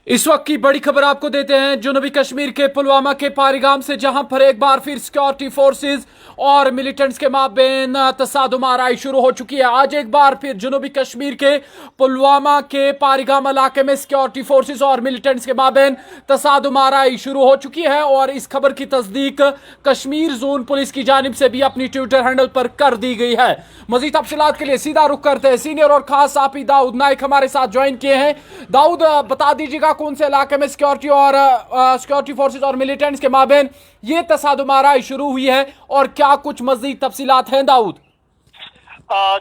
इस वक्त की बड़ी खबर आपको देते हैं जनूबी कश्मीर के पुलवामा के पारीगाम से, जहां पर एक बार फिर सिक्योरिटी फोर्सेस और मिलिटेंट्स के माबेन तसादुम आराई शुरू हो चुकी है। आज एक बार फिर जनूबी कश्मीर के पुलवामा के पारीगाम इलाके में सिक्योरिटी फोर्सेस और मिलिटेंट्स के माबेन तसादुम आराई शुरू हो चुकी है और इस खबर की तस्दीक कश्मीर जोन पुलिस की जानिब से भी अपनी ट्विटर हैंडल पर कर दी गई है। मजीद तफसीलात के लिए सीधा रुख करते हैं, सीनियर और खास साफी दाऊद नाइक हमारे साथ ज्वाइन किए हैं। दाऊद, बता दीजिएगा कौन से इलाके में सिक्योरिटी फोर्सेस और मिलिटेंट्स के माबेन ये तसादुम आराई शुरू हुई है और क्या कुछ मजीद तफसीलात हैं दाऊद?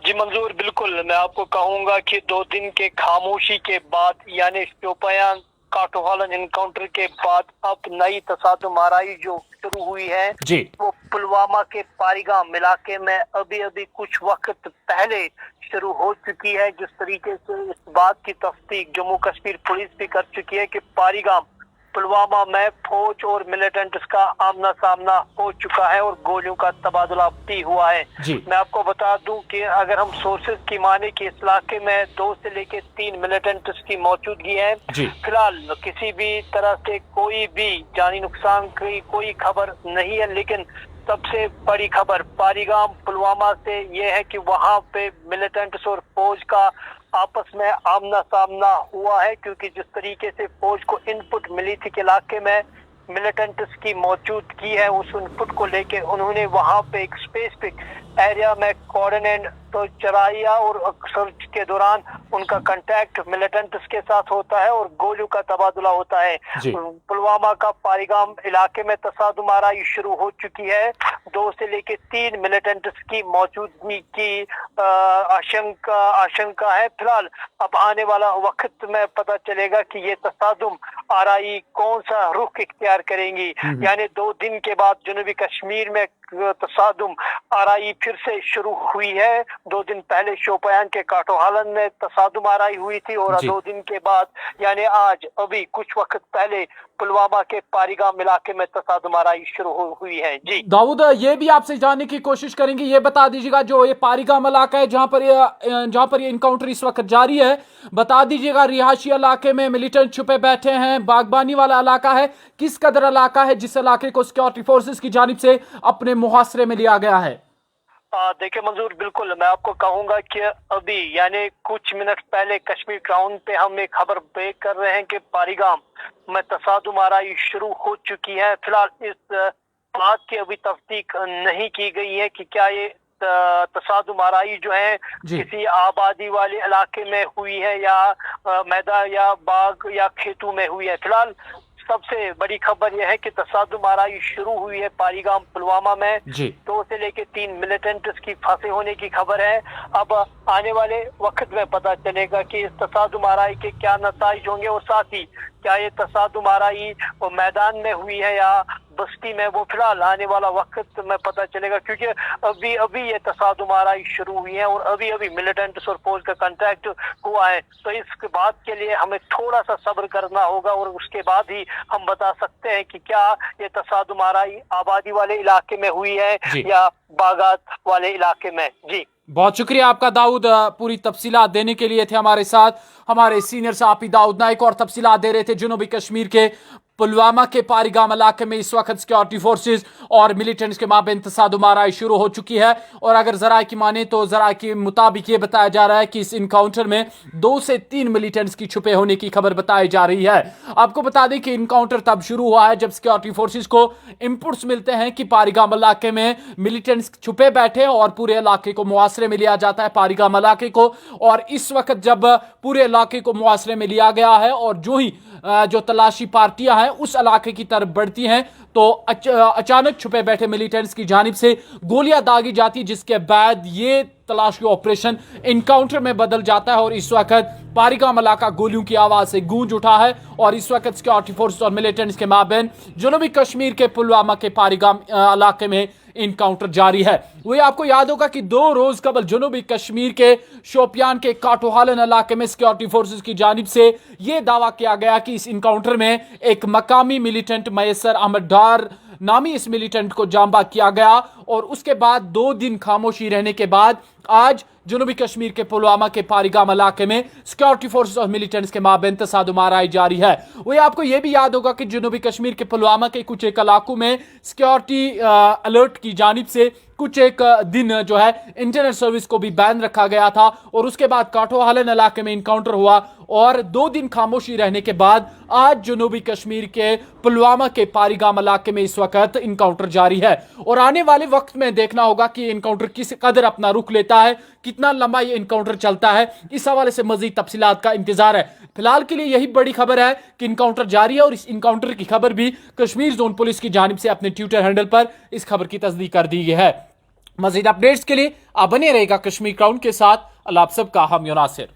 जी मंजूर, बिल्कुल मैं आपको कहूंगा कि 2 दिन के खामोशी के बाद, यानी शोपियां काटोहालन एनकाउंटर के बाद अब नई तसादुम आराई जो शुरू हुई है जी, वो पुलवामा के पारीगाम इलाके में अभी कुछ वक्त पहले शुरू हो चुकी है। जिस तरीके से इस बात की तस्दीक जम्मू कश्मीर पुलिस भी कर चुकी है कि पारीगाम पुलवामा में फौज और मिलिटेंट्स का आमना सामना हो चुका है और गोलियों का तबादला भी हुआ है। मैं आपको बता दूं कि अगर हम सोर्सेज की माने कि इस इलाके में 2 से लेकर 3 मिलिटेंट्स की मौजूदगी है। फिलहाल किसी भी तरह से कोई भी जानी नुकसान की कोई खबर नहीं है, लेकिन सबसे बड़ी खबर पारीगाम पुलवामा से ये है कि वहां पे मिलिटेंट्स और फौज का आपस में आमना सामना हुआ है, क्योंकि जिस तरीके से फौज को इनपुट मिली थी कि इलाके में मिलिटेंट्स की मौजूदगी है, उस इनपुट को लेके उन्होंने वहां पे एक स्पेसिफिक एरिया में कोऑर्डिनेट तो चलाया और सर्च के दौरान उनका कांटेक्ट मिलिटेंट्स के साथ होता है और गोलियों का तबादला होता है। पुलवामा का पारीगाम इलाके में तसादुम आराई शुरू हो चुकी है। 2 से लेकर 3 मिलिटेंट्स की मौजूदगी की आशंका है। फिलहाल अब आने वाला वक्त में पता चलेगा कि ये तसादुम आराई कौन सा रुख इख्तियार करेंगी। यानी 2 दिन के बाद जनूबी कश्मीर में तसादुम आराई फिर से शुरू हुई है। 2 दिन पहले शोपियां के काटोहालन में तसादुम आराई हुई थी और 2 दिन के बाद यानी आज अभी कुछ वक्त पहले पुलवामा के पारीगाम इलाके में तसादुम आराई शुरू हुई है। जी दाऊद, ये भी आपसे जानने की कोशिश करेंगे, ये बता दीजिएगा जो ये पारीगाम इलाका है जहां पर ये इनकाउंटर इस वक्त जारी है, बता दीजिएगा रिहायशी इलाके में मिलिटेंट छुपे बैठे हैं, बागबानी वाला इलाका है, किस कदर इलाका है जिस इलाके को सिक्योरिटी फोर्सेस की जानिब से अपने मुहासरे में लिया गया है? देखिए मंजूर, बिल्कुल मैं आपको कहूंगा कि अभी यानी कुछ मिनट पहले कश्मीर ग्राउंड पे हम एक खबर ब्रेक कर रहे हैं कि पारीगाम में तसादुम आराई शुरू हो चुकी है। फिलहाल इस बात की अभी तस्दीक नहीं की गई है कि क्या ये तसादुम आराई जो है किसी आबादी वाले इलाके में हुई है या मैदान या बाग या खेतों में हुई है। फिलहाल सबसे बड़ी खबर यह है कि तसादुम आराई शुरू हुई है पारीगाम पुलवामा में। 2 से लेकर 3 मिलिटेंट्स की फंसे होने की खबर है। अब आने वाले वक्त में पता चलेगा कि इस तसादुम आराई के क्या नताइज होंगे और साथ ही क्या ये तसादुम आराई मैदान में हुई है या बस्ती में, वो फिलहाल आने वाला वक्त में पता चलेगा, क्योंकि अभी ये तसादुम आराई शुरू हुई है और अभी मिलिटेंट्स और फौज का कांटेक्ट हुआ है। तो इस बात के लिए हमें थोड़ा सा सब्र करना होगा और उसके बाद ही हम बता सकते हैं कि क्या ये तसादुम आराई आबादी वाले इलाके में हुई है या बागात वाले इलाके में। जी बहुत शुक्रिया आपका दाऊद, पूरी तफसीलात देने के लिए थे हमारे साथ हमारे सीनियर साफी दाऊद नाइक और तफसीलात दे रहे थे जनूबी कश्मीर के पुलवामा के पारीगाम इलाके में इस वक्त सिक्योरिटी फोर्सेस और मिलिटेंट्स के माबेन तसादुम आराई शुरू हो चुकी है। और अगर जराये की माने तो जराये के मुताबिक ये बताया जा रहा है कि इस इनकाउंटर में 2 से 3 मिलिटेंट्स की छुपे होने की खबर बताई जा रही है। आपको बता दें कि इनकाउंटर तब शुरू हुआ है जब सिक्योरिटी फोर्सेस को इनपुट्स मिलते हैं कि पारीगाम इलाके में मिलिटेंट्स छुपे बैठे और पूरे इलाके को मुआसरे में लिया जाता है पारीगाम इलाके को। और इस वक्त जब पूरे इलाके को मुआसरे में लिया गया है और जो ही जो तलाशी पार्टियां हैं उस इलाके की तरफ बढ़ती हैं तो अचानक छुपे बैठे मिलिटेंट्स की जानिब से गोलियां दागी जाती, जिसके बाद ये तलाशी ऑपरेशन इनकाउंटर में बदल जाता है और इस वक्त पारीगाम इलाका गोलियों की आवाज से गूंज उठा है। और इस वक्त सिक्योरिटी फोर्सेस और मिलिटेंट्स के माबेन जनूबी कश्मीर के पुलवामा के पारीगाम इलाके में इनकाउंटर जारी है। वही आपको याद होगा कि 2 रोज कबल जनूबी कश्मीर के शोपियान के काटोहालन इलाके में सिक्योरिटी फोर्सेस की जानिब से यह दावा किया गया कि इस इनकाउंटर में एक मकामी मिलिटेंट मैसर अहमद डार नामी इस मिलिटेंट को जांबा किया गया اور اس کے بعد 2 दिन खामोशी रहने के बाद आज जनूबी कश्मीर के पुलवामा के पारीगाम इलाके में सिक्योरिटी फोर्सेस और मिलिटेंट्स के माबैन तसादुम आराई जारी है। वही आपको यह भी याद होगा कि जनूबी कश्मीर के पुलवामा के कुछ एक इलाकों में सिक्योरिटी अलर्ट की जानिब से कुछ एक दिन जो है इंटरनेट सर्विस को भी बैन रखा गया था और उसके बाद काठोहालन इलाके में इनकाउंटर हुआ और 2 दिन खामोशी रहने के बाद आज जनूबी कश्मीर के पुलवामा के पारीगाम इलाके में इस वक्त इनकाउंटर जारी है और आने वाले वक्त में देखना होगा कि इनकाउंटर किस कदर अपना रुख लेता है, कितना लंबा ये इनकाउंटर चलता है। इस हवाले से मजीद तफसीलात का इंतजार है। फिलहाल के लिए यही बड़ी खबर है कि इनकाउंटर जारी है और इस इनकाउंटर की खबर भी कश्मीर जोन पुलिस की जानिब से अपने ट्विटर हैंडल पर इस खबर की तस्दीक कर दी गई है। मजीद अपडेट्स के लिए आप बने रहेगा कश्मीर क्राउन के साथ। अल्लाह आप सबका हम नासिर।